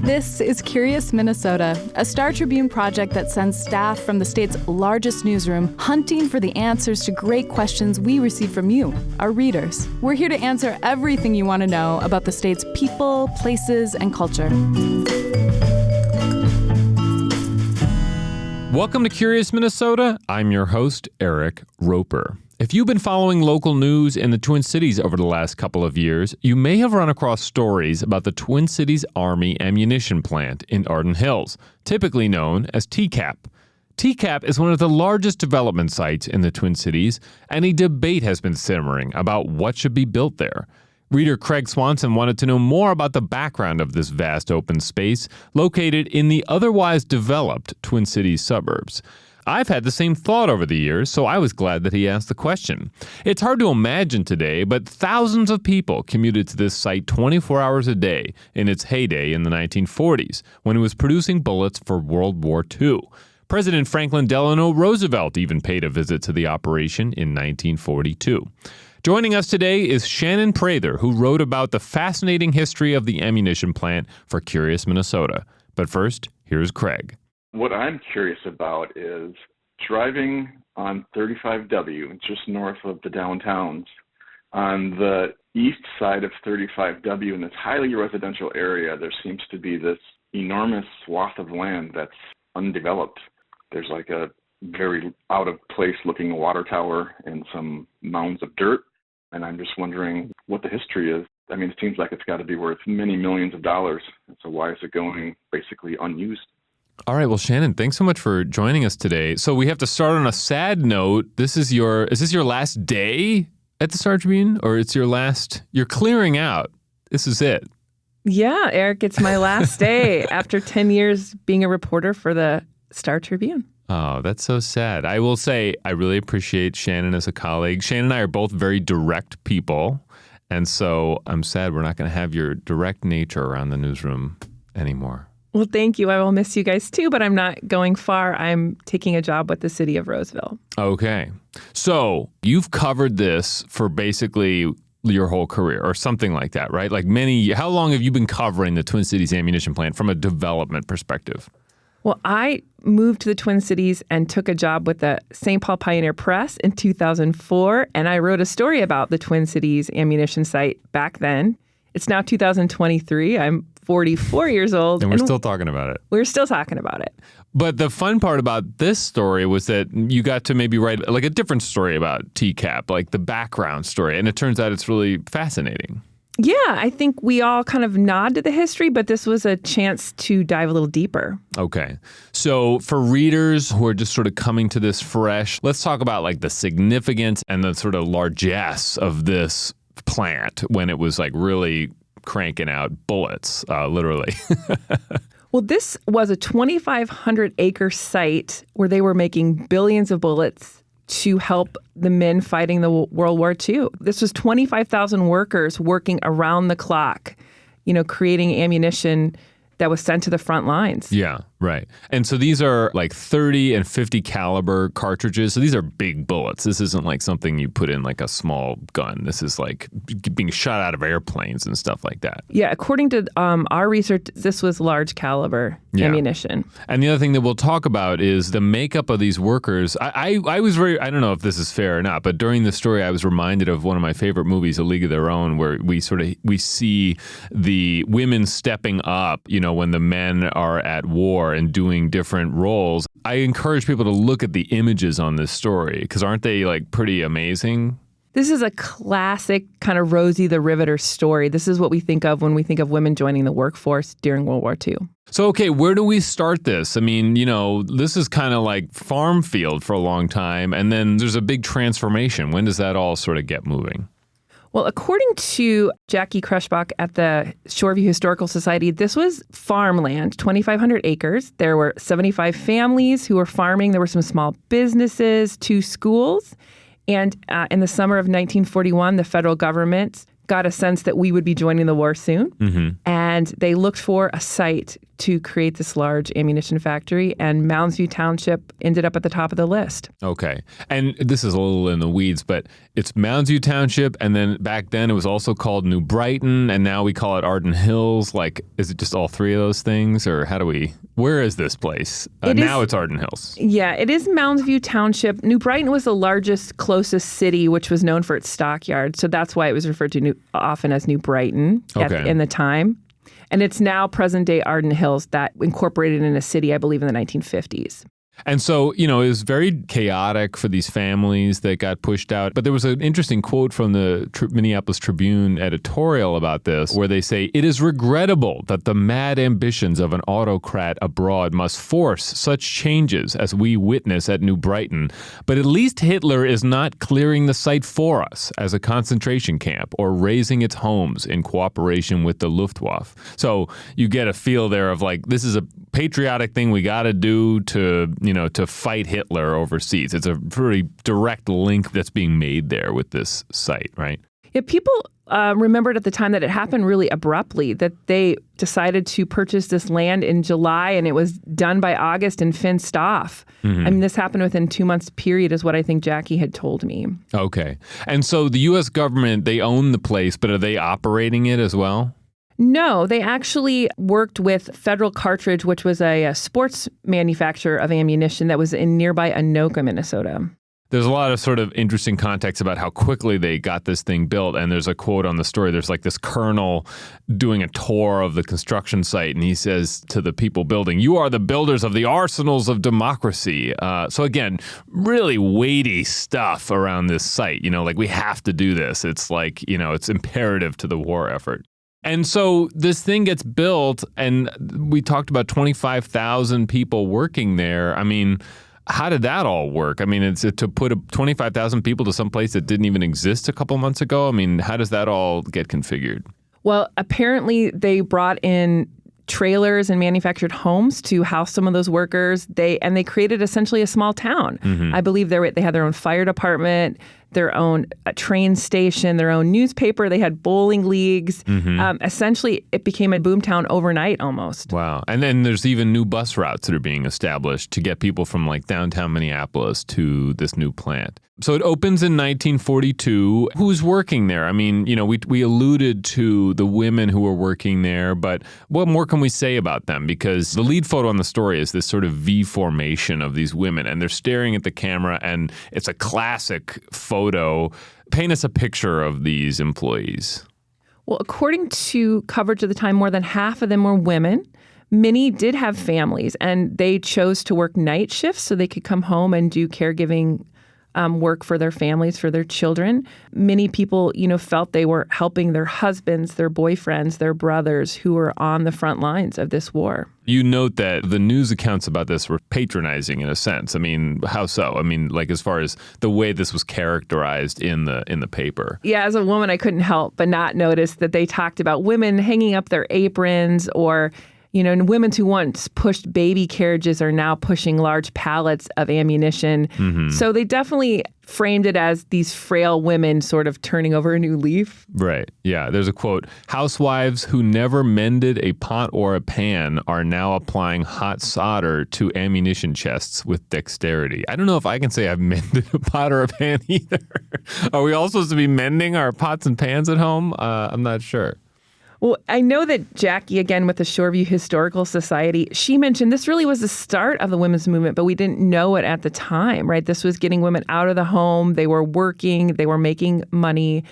This is Curious Minnesota, a Star Tribune project that sends staff from the state's largest newsroom hunting for the answers to great questions we receive from you, our readers. We're here to answer everything you want to know about the state's people, places, and culture. Welcome to Curious Minnesota. I'm your host, Eric Roper. If you've been following local news in the Twin Cities over the last couple of years, you may have run across stories about the Twin Cities Army ammunition plant in Arden Hills, typically known as TCAP. TCAP is one of the largest development sites in the Twin Cities, and a debate has been simmering about what should be built there. Reader Craig Swanson wanted to know more about the background of this vast open space located in the otherwise developed Twin Cities suburbs. I've had the same thought over the years, so I was glad that he asked the question. It's hard to imagine today, but thousands of people commuted to this site 24 hours a day in its heyday in the 1940s, when it was producing bullets for World War II. President Franklin Delano Roosevelt even paid a visit to the operation in 1942. Joining us today is Shannon Prather, who wrote about the fascinating history of the ammunition plant for Curious Minnesota. But first, here's Craig. What I'm curious about is driving on 35W, just north of the downtowns. On the east side of 35W, in this highly residential area, there seems to be this enormous swath of land that's undeveloped. There's like a very out-of-place looking water tower and some mounds of dirt. And I'm just wondering what the history is. I mean, it seems like it's got to be worth many millions of dollars. So why is it going basically unused? All right. Well, Shannon, thanks so much for joining us today. So we have to start on a sad note. Is this your last day at the Star Tribune, or you're clearing out? This is it. Yeah, Eric, it's my last day after 10 years being a reporter for the Star Tribune. Oh, that's so sad. I will say I really appreciate Shannon as a colleague. Shannon and I are both very direct people, and so I'm sad we're not going to have your direct nature around the newsroom anymore. Well, thank you. I will miss you guys too, but I'm not going far. I'm taking a job with the city of Roseville. Okay. So you've covered this for basically your whole career or something like that, right? How long have you been covering the Twin Cities ammunition plant from a development perspective? Well, I moved to the Twin Cities and took a job with the St. Paul Pioneer Press in 2004, and I wrote a story about the Twin Cities ammunition site back then. It's now 2023. I'm 44 years old. And we're still talking about it. We're still talking about it. But the fun part about this story was that you got to maybe write like a different story about TCAP, like the background story. And it turns out it's really fascinating. Yeah, I think we all kind of nod to the history, but this was a chance to dive a little deeper. Okay. So for readers who are just sort of coming to this fresh, let's talk about like the significance and the sort of largesse of this plant when it was like really cranking out bullets, literally. Well, this was a 2,500 acre site where they were making billions of bullets to help the men fighting the World War II. This was 25,000 workers working around the clock, creating ammunition that was sent to the front lines. Yeah, right. And so these are like 30 and 50 caliber cartridges. So these are big bullets. This isn't like something you put in like a small gun. This is like being shot out of airplanes and stuff like that. Yeah, according to our research, this was large caliber ammunition. And the other thing that we'll talk about is the makeup of these workers. I was very, I don't know if this is fair or not, but during the story, I was reminded of one of my favorite movies, A League of Their Own, where we see the women stepping up, when the men are at war and doing different roles. I encourage people to look at the images on this story because aren't they like pretty amazing? This is a classic kind of Rosie the Riveter story. This is what we think of when we think of women joining the workforce during World War II. So, okay, where do we start this? I mean, this is kind of like farm field for a long time, and then there's a big transformation. When does that all sort of get moving? Well, according to Jackie Krushbach at the Shoreview Historical Society, this was farmland, 2,500 acres. There were 75 families who were farming. There were some small businesses, 2 schools. And in the summer of 1941, the federal government got a sense that we would be joining the war soon. Mm-hmm. And And they looked for a site to create this large ammunition factory, and Mounds View Township ended up at the top of the list. Okay. And this is a little in the weeds, but it's Mounds View Township, and then back then it was also called New Brighton, and now we call it Arden Hills. Like, is it just all three of those things, or where is this place? Now it's Arden Hills. Yeah, it is Mounds View Township. New Brighton was the largest, closest city, which was known for its stockyard, so that's why it was referred to often as New Brighton in the time. And it's now present-day Arden Hills that incorporated in a city, I believe, in the 1950s. And so, it was very chaotic for these families that got pushed out. But there was an interesting quote from the Minneapolis Tribune editorial about this, where they say, "It is regrettable that the mad ambitions of an autocrat abroad must force such changes as we witness at New Brighton. But at least Hitler is not clearing the site for us as a concentration camp or raising its homes in cooperation with the Luftwaffe." So you get a feel there of like, this is a patriotic thing we got to do to fight Hitler overseas. It's a very direct link that's being made there with this site, right? Yeah, people remembered at the time that it happened really abruptly, that they decided to purchase this land in July and it was done by August and fenced off. Mm-hmm. I mean, this happened within 2 months period is what I think Jackie had told me. Okay. And so the U.S. government, they own the place, but are they operating it as well? No, they actually worked with Federal Cartridge, which was a sports manufacturer of ammunition that was in nearby Anoka, Minnesota. There's a lot of sort of interesting context about how quickly they got this thing built. And there's a quote on the story. There's like this colonel doing a tour of the construction site. And he says to the people building, "You are the builders of the arsenals of democracy." So again, really weighty stuff around this site. Like we have to do this. It's like, it's imperative to the war effort. And so this thing gets built, and we talked about 25,000 people working there. I mean, how did that all work? I mean, it's to put 25,000 people to some place that didn't even exist a couple months ago. I mean, how does that all get configured? Well, apparently they brought in trailers and manufactured homes to house some of those workers. They created essentially a small town. Mm-hmm. I believe they had their own fire department, their own train station, their own newspaper. They had bowling leagues. Mm-hmm. Essentially, it became a boomtown overnight almost. Wow. And then there's even new bus routes that are being established to get people from like downtown Minneapolis to this new plant. So it opens in 1942. Who's working there? I mean, we alluded to the women who were working there, but what more can we say about them? Because the lead photo on the story is this sort of V formation of these women, and they're staring at the camera, and it's a classic photo. Paint us a picture of these employees. Well, according to coverage of the time, more than half of them were women. Many did have families, and they chose to work night shifts so they could come home and do caregiving work for their families, for their children. Many people, felt they were helping their husbands, their boyfriends, their brothers who were on the front lines of this war. You note that the news accounts about this were patronizing in a sense. I mean, how so? I mean, like as far as the way this was characterized in the paper. Yeah, as a woman, I couldn't help but not notice that they talked about women hanging up their aprons, or and women who once pushed baby carriages are now pushing large pallets of ammunition. Mm-hmm. So they definitely framed it as these frail women sort of turning over a new leaf. Right. Yeah. There's a quote, "Housewives who never mended a pot or a pan are now applying hot solder to ammunition chests with dexterity." I don't know if I can say I've mended a pot or a pan either. Are we all supposed to be mending our pots and pans at home? I'm not sure. Well, I know that Jackie, again, with the Shoreview Historical Society, she mentioned this really was the start of the women's movement, but we didn't know it at the time, right? This was getting women out of the home. They were working. They were making money.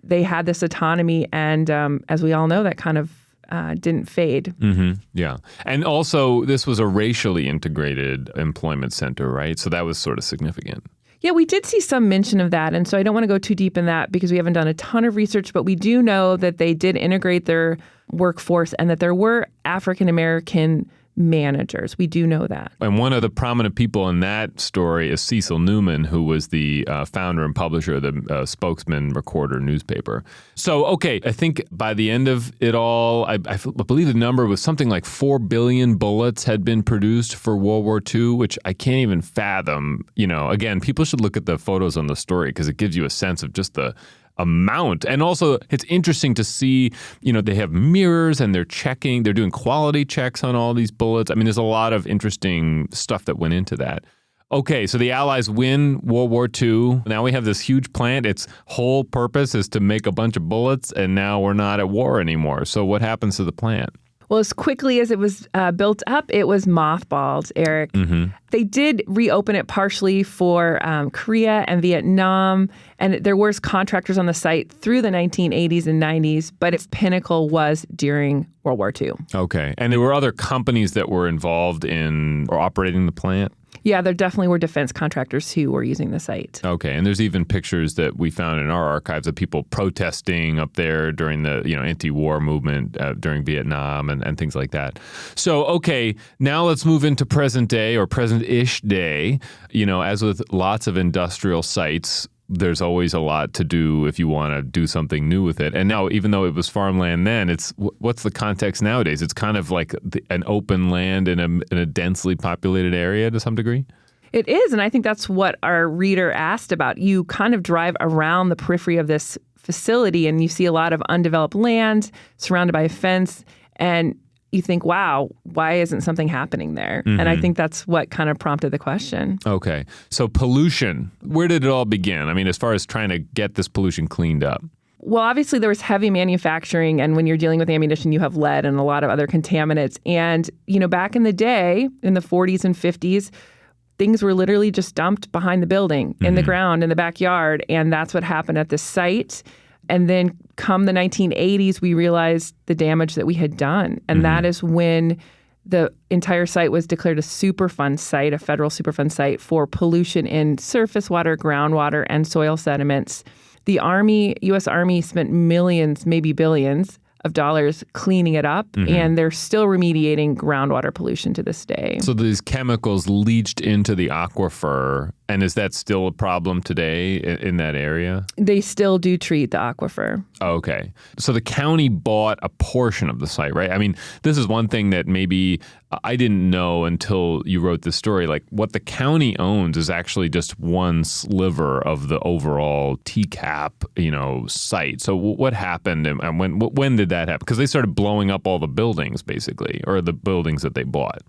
They had this autonomy. And as we all know, that kind of didn't fade. Mm-hmm. Yeah. And also, this was a racially integrated employment center, right? So that was sort of significant. Yeah, we did see some mention of that, and so I don't want to go too deep in that because we haven't done a ton of research, but we do know that they did integrate their workforce and that there were African-American managers. We do know that. And one of the prominent people in that story is Cecil Newman, who was the founder and publisher of the Spokesman Recorder newspaper. So, okay, I think by the end of it all, I believe the number was something like 4 billion bullets had been produced for World War II, which I can't even fathom. Again, people should look at the photos on the story because it gives you a sense of just the amount. And also, it's interesting to see, they have mirrors and they're doing quality checks on all these bullets. I mean, there's a lot of interesting stuff that went into that. Okay, so the Allies win World War II. Now we have this huge plant. Its whole purpose is to make a bunch of bullets, and now we're not at war anymore. So what happens to the plant? Well, as quickly as it was built up, it was mothballed, Eric. Mm-hmm. They did reopen it partially for Korea and Vietnam, and there were contractors on the site through the 1980s and 90s, but its pinnacle was during World War II. Okay. And there were other companies that were involved in or operating the plant? Yeah, there definitely were defense contractors who were using the site. Okay, and there's even pictures that we found in our archives of people protesting up there during the anti-war movement during Vietnam and things like that. So, okay, now let's move into present day or present-ish day. As with lots of industrial sites, there's always a lot to do if you want to do something new with it. And now, even though it was farmland then, what's the context nowadays? It's kind of like an open land in a densely populated area to some degree? It is, and I think that's what our reader asked about. You kind of drive around the periphery of this facility, and you see a lot of undeveloped land surrounded by a fence, and you think, wow, why isn't something happening there? Mm-hmm. And I think that's what kind of prompted the question. Okay. So pollution, where did it all begin? I mean, as far as trying to get this pollution cleaned up. Well, obviously there was heavy manufacturing, and when you're dealing with ammunition, you have lead and a lot of other contaminants. And, back in the day, in the 40s and 50s, things were literally just dumped behind the building, in the ground, in the backyard. And that's what happened at this site. And then come the 1980s, we realized the damage that we had done. And that is when the entire site was declared a Superfund site, a federal Superfund site for pollution in surface water, groundwater, and soil sediments. The Army, U.S. Army, spent millions, maybe billions of dollars cleaning it up, and they're still remediating groundwater pollution to this day. So these chemicals leached into the aquifer, and is that still a problem today in that area? They still do treat the aquifer. Okay. So the county bought a portion of the site, right? I mean, this is one thing that maybe I didn't know until you wrote this story. Like, what the county owns is actually just one sliver of the overall TCAP, site. So what happened, and when did that happen? Because they started blowing up all the buildings, basically, or the buildings that they bought.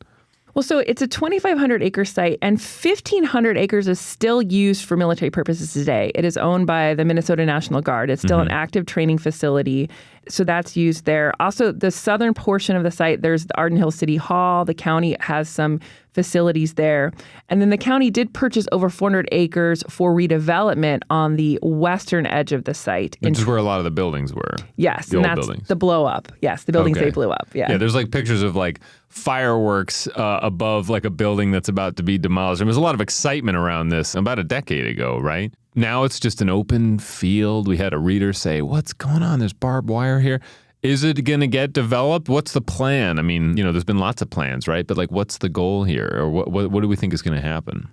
Well, so it's a 2,500-acre site, and 1,500 acres is still used for military purposes today. It is owned by the Minnesota National Guard. It's still an active training facility, so that's used there. Also, the southern portion of the site, there's the Arden Hills City Hall. The county has some facilities there. And then the county did purchase over 400 acres for redevelopment on the western edge of the site. Which is where a lot of the buildings were. Yes, the and old that's buildings. The blow up. Yes, the buildings they blew up. Yeah, there's like pictures of like fireworks above like a building that's about to be demolished. And there's a lot of excitement around this about a decade ago, right? Now it's just an open field. We had a reader say, what's going on? There's barbed wire here. Is it going to get developed? What's the plan? I mean, there's been lots of plans, right? But like, what's the goal here? Or what do we think is going to happen?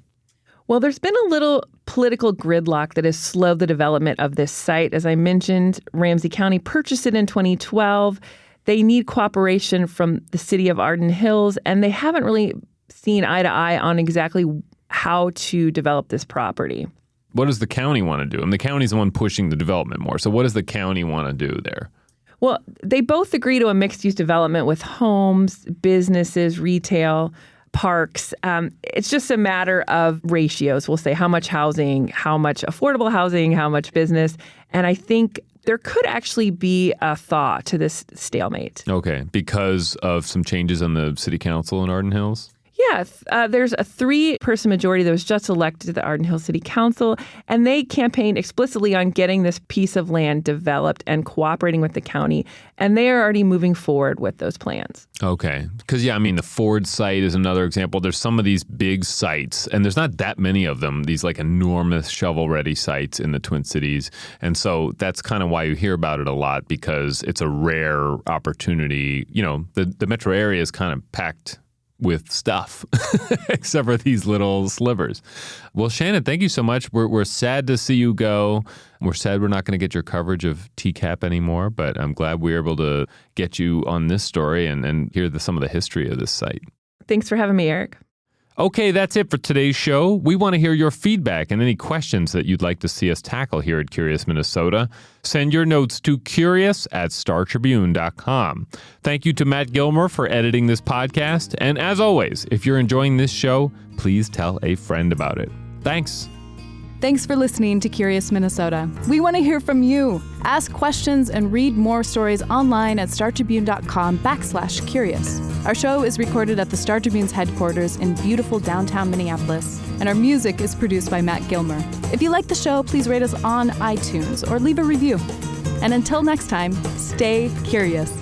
Well, there's been a little political gridlock that has slowed the development of this site. As I mentioned, Ramsey County purchased it in 2012. They need cooperation from the city of Arden Hills, and they haven't really seen eye to eye on exactly how to develop this property. What does the county want to do? And the county's the one pushing the development more. So what does the county want to do there? Well, they both agree to a mixed-use development with homes, businesses, retail, parks. It's just a matter of ratios. We'll say how much housing, how much affordable housing, how much business. And I think there could actually be a thaw to this stalemate. Okay, because of some changes on the city council in Arden Hills? Yeah, there's a 3-person majority that was just elected to the Arden Hills City Council, and they campaigned explicitly on getting this piece of land developed and cooperating with the county, and they are already moving forward with those plans. Okay, because the Ford site is another example. There's some of these big sites, and there's not that many of them, these like enormous shovel-ready sites in the Twin Cities, and so that's kind of why you hear about it a lot, because it's a rare opportunity. The metro area is kind of packed with stuff, except for these little slivers. Well, Shannon, thank you so much. We're sad to see you go. We're sad we're not going to get your coverage of TCAP anymore, but I'm glad we were able to get you on this story and hear some of the history of this site. Thanks for having me, Eric. Okay, that's it for today's show. We want to hear your feedback and any questions that you'd like to see us tackle here at Curious Minnesota. Send your notes to curious@startribune.com. Thank you to Matt Gilmer for editing this podcast. And as always, if you're enjoying this show, please tell a friend about it. Thanks. Thanks for listening to Curious Minnesota. We want to hear from you. Ask questions and read more stories online at startribune.com/curious. Our show is recorded at the Star Tribune's headquarters in beautiful downtown Minneapolis, and our music is produced by Matt Gilmer. If you like the show, please rate us on iTunes or leave a review. And until next time, stay curious.